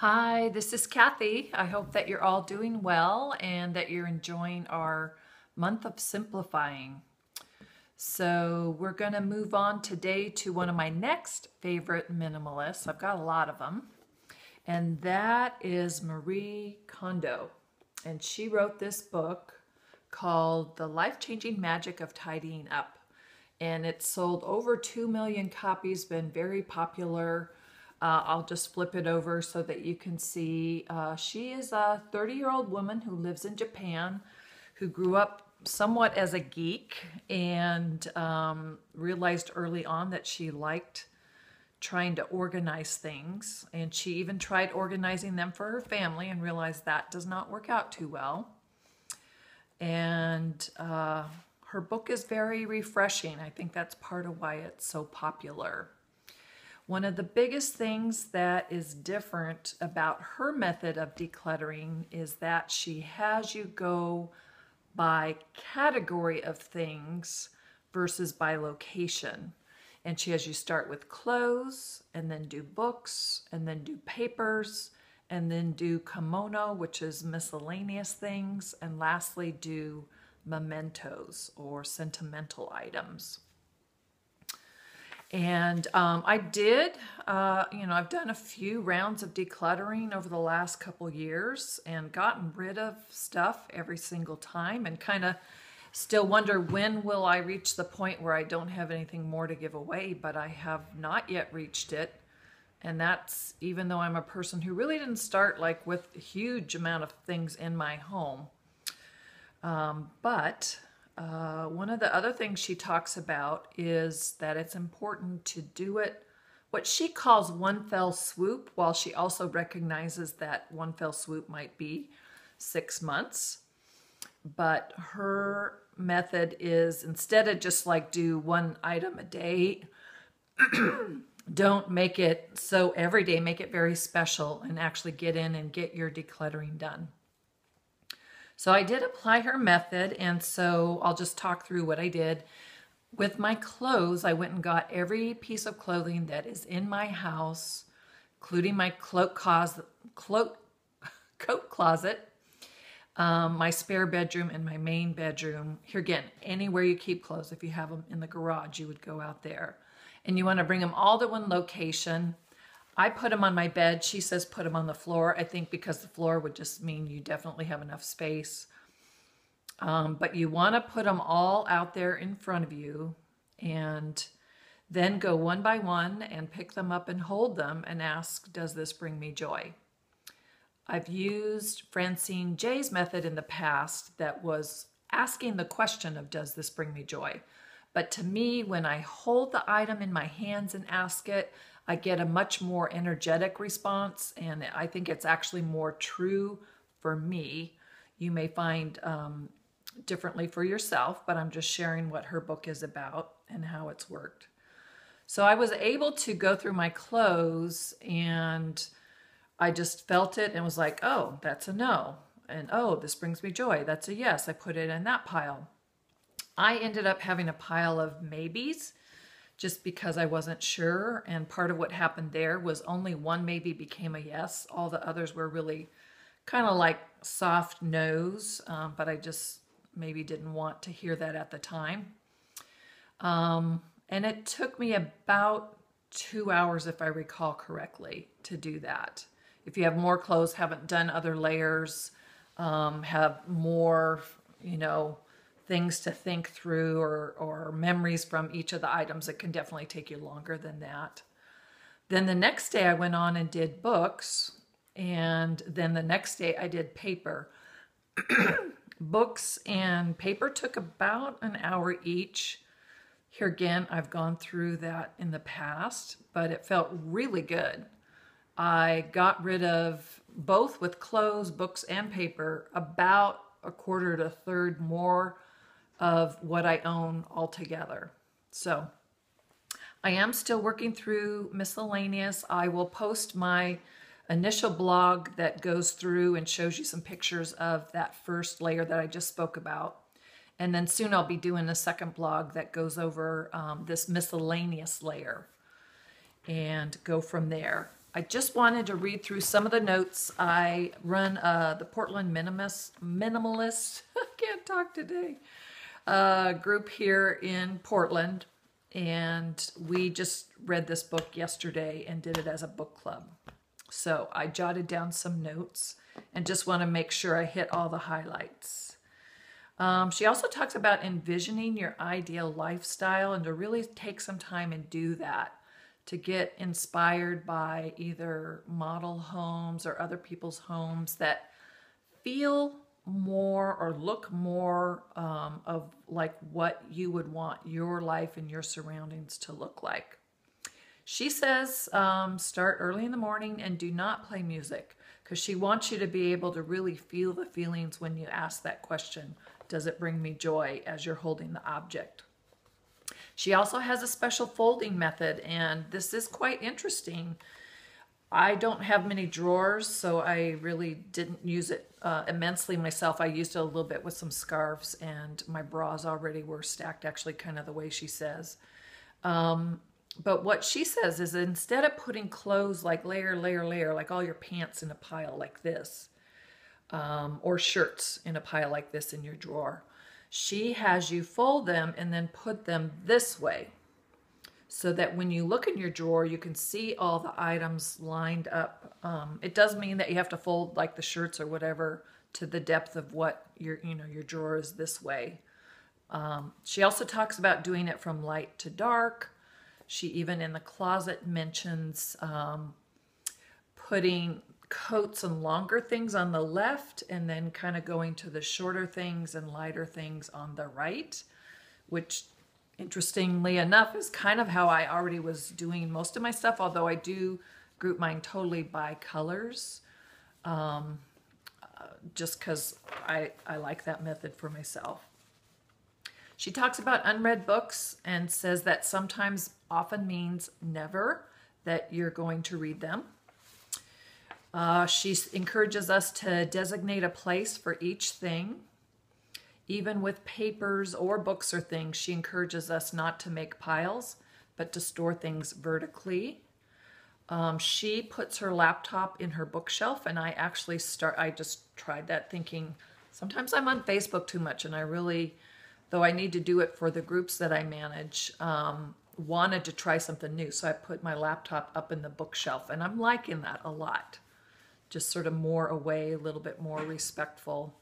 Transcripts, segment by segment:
Hi, this is Kathy. I hope that you're all doing well and that you're enjoying our month of simplifying. So we're going to move on today to one of my next favorite minimalists. I've got a lot of them. And that is Marie Kondo. And she wrote this book called The Life-Changing Magic of Tidying Up. And it's sold over 2 million copies, been very popular. I'll just flip it over so that you can see. She is a 30-year-old woman who lives in Japan, who grew up somewhat as a geek and realized early on that she liked trying to organize things. And she even tried organizing them for her family and realized that does not work out too well. And her book is very refreshing. I think that's part of why it's so popular. One of the biggest things that is different about her method of decluttering is that she has you go by category of things versus by location. And she has you start with clothes, and then do books, and then do papers, and then do kimono, which is miscellaneous things, and lastly do mementos or sentimental items. And I've done a few rounds of decluttering over the last couple years and gotten rid of stuff every single time and kind of still wonder when will I reach the point where I don't have anything more to give away, but I have not yet reached it. And that's even though I'm a person who really didn't start like with a huge amount of things in my home. One of the other things she talks about is that it's important to do it what she calls one fell swoop, while she also recognizes that one fell swoop might be 6 months. But her method is, instead of just like do one item a day, don't make it so every day, make it very special and actually get in and get your decluttering done. So I did apply her method, and so I'll just talk through what I did. With my clothes, I went and got every piece of clothing that is in my house, including my coat closet, my spare bedroom, and my main bedroom. Here again, anywhere you keep clothes, if you have them in the garage, you would go out there. And you want to bring them all to one location. I put them on my bed. She says put them on the floor. I think because the floor would just mean you definitely have enough space. But you want to put them all out there in front of you and then go one by one and pick them up and hold them and ask, does this bring me joy? I've used Francine Jay's method in the past that was asking the question of, does this bring me joy? But to me, when I hold the item in my hands and ask it, I get a much more energetic response, and I think it's actually more true for me. You may find differently for yourself, but I'm just sharing what her book is about and how it's worked. So I was able to go through my clothes, and I just felt it and was like, oh, that's a no. And oh, this brings me joy. That's a yes. I put it in that pile. I ended up having a pile of maybes, just because I wasn't sure. And part of what happened there was only one maybe became a yes. All the others were really kind of like soft no's, but I just maybe didn't want to hear that at the time. And it took me about 2 hours, if I recall correctly, to do that. If you have more clothes, haven't done other layers, have more, things to think through or memories from each of the items, it can definitely take you longer than that. Then the next day I went on and did books, and then the next day I did paper. Books and paper took about an hour each. Here again, I've gone through that in the past, but it felt really good. I got rid of, both with clothes, books, and paper, about a quarter to a third more of what I own altogether. So I am still working through miscellaneous. I will post my initial blog that goes through and shows you some pictures of that first layer that I just spoke about. And then soon I'll be doing a second blog that goes over this miscellaneous layer and go from there. I just wanted to read through some of the notes. I run the Portland Minimalist, I can't talk today, group here in Portland. And we just read this book yesterday and did it as a book club. So I jotted down some notes and just want to make sure I hit all the highlights. She also talks about envisioning your ideal lifestyle and to really take some time and do that, to get inspired by either model homes or other people's homes that feel more or look more of like what you would want your life and your surroundings to look like. She says start early in the morning and do not play music, because she wants you to be able to really feel the feelings when you ask that question. Does it bring me joy as you're holding the object? She also has a special folding method, and this is quite interesting. I don't have many drawers, so I really didn't use it immensely myself. I used it a little bit with some scarves, and my bras already were stacked actually kind of the way she says. But what she says is, instead of putting clothes like layer, layer, layer, like all your pants in a pile like this, or shirts in a pile like this in your drawer, she has you fold them and then put them this way, so that when you look in your drawer, you can see all the items lined up. It does mean that you have to fold like the shirts or whatever to the depth of what your drawer is this way. She also talks about doing it from light to dark. She even in the closet mentions putting coats and longer things on the left and then kind of going to the shorter things and lighter things on the right, which interestingly enough is kind of how I already was doing most of my stuff, although I do group mine totally by colors, just because I like that method for myself. She talks about unread books and says that sometimes often means never that you're going to read them. She encourages us to designate a place for each thing. Even with papers or books or things, she encourages us not to make piles, but to store things vertically. She puts her laptop in her bookshelf, and I just tried that thinking, sometimes I'm on Facebook too much, and I really, though I need to do it for the groups that I manage, wanted to try something new. So I put my laptop up in the bookshelf, and I'm liking that a lot. Just sort of more away, a little bit more respectful.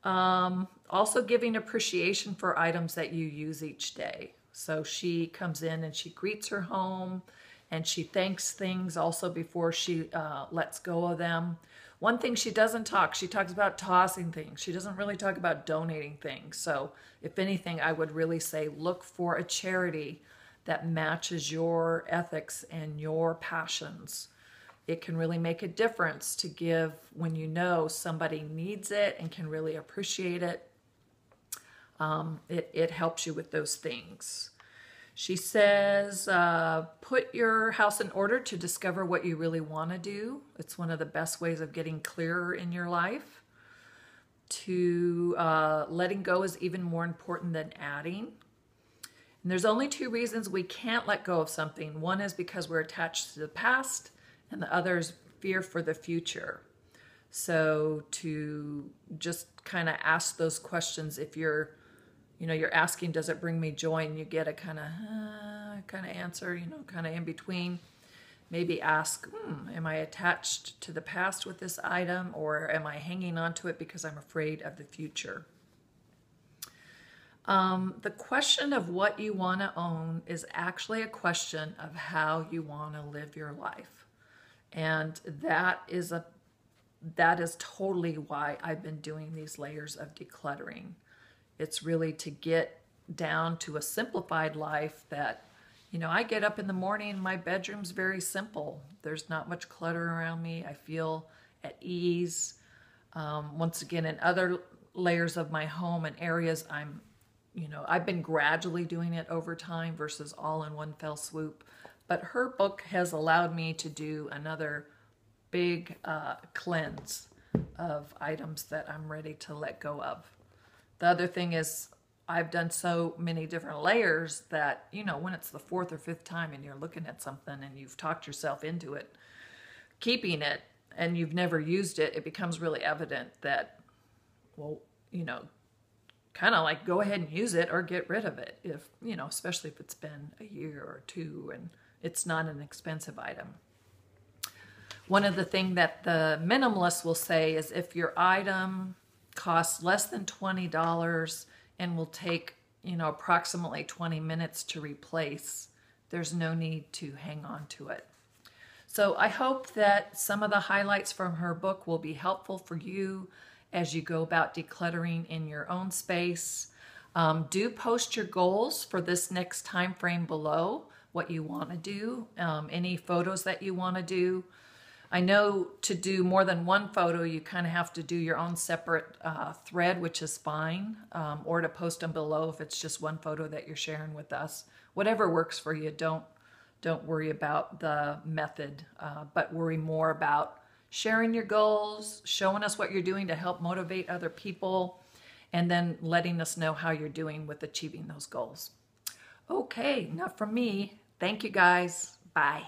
Also giving appreciation for items that you use each day. So she comes in and she greets her home and she thanks things also before she lets go of them. One thing she talks about tossing things. She doesn't really talk about donating things. So if anything, I would really say look for a charity that matches your ethics and your passions. It can really make a difference to give when you know somebody needs it and can really appreciate it. It helps you with those things. She says, put your house in order to discover what you really want to do. It's one of the best ways of getting clearer in your life. Letting go is even more important than adding. And there's only two reasons we can't let go of something. One is because we're attached to the past, and the other is fear for the future. So to just kind of ask those questions, if you're asking, does it bring me joy? And you get a kind of answer, kind of in between. Maybe ask, am I attached to the past with this item, or am I hanging on to it because I'm afraid of the future? The question of what you want to own is actually a question of how you want to live your life. And that is totally why I've been doing these layers of decluttering. It's really to get down to a simplified life that, I get up in the morning and my bedroom's very simple. There's not much clutter around me. I feel at ease. Once again, in other layers of my home and areas, I've been gradually doing it over time versus all in one fell swoop. But her book has allowed me to do another big cleanse of items that I'm ready to let go of. The other thing is I've done so many different layers that, you know, when it's the fourth or fifth time and you're looking at something and you've talked yourself into it, keeping it, and you've never used it, it becomes really evident that, well, you know, kind of like go ahead and use it or get rid of it, if, you know, especially if it's been a year or two and it's not an expensive item. One of the things that the minimalist will say is if your item costs less than $20 and will take, you know, approximately 20 minutes to replace, there's no need to hang on to it. So I hope that some of the highlights from her book will be helpful for you as you go about decluttering in your own space. Do post your goals for this next time frame below, what you want to do, any photos that you want to do. I know to do more than one photo, you kind of have to do your own separate thread, which is fine, or to post them below if it's just one photo that you're sharing with us. Whatever works for you, don't worry about the method, but worry more about sharing your goals, showing us what you're doing to help motivate other people, and then letting us know how you're doing with achieving those goals. Okay, enough from me. Thank you guys. Bye.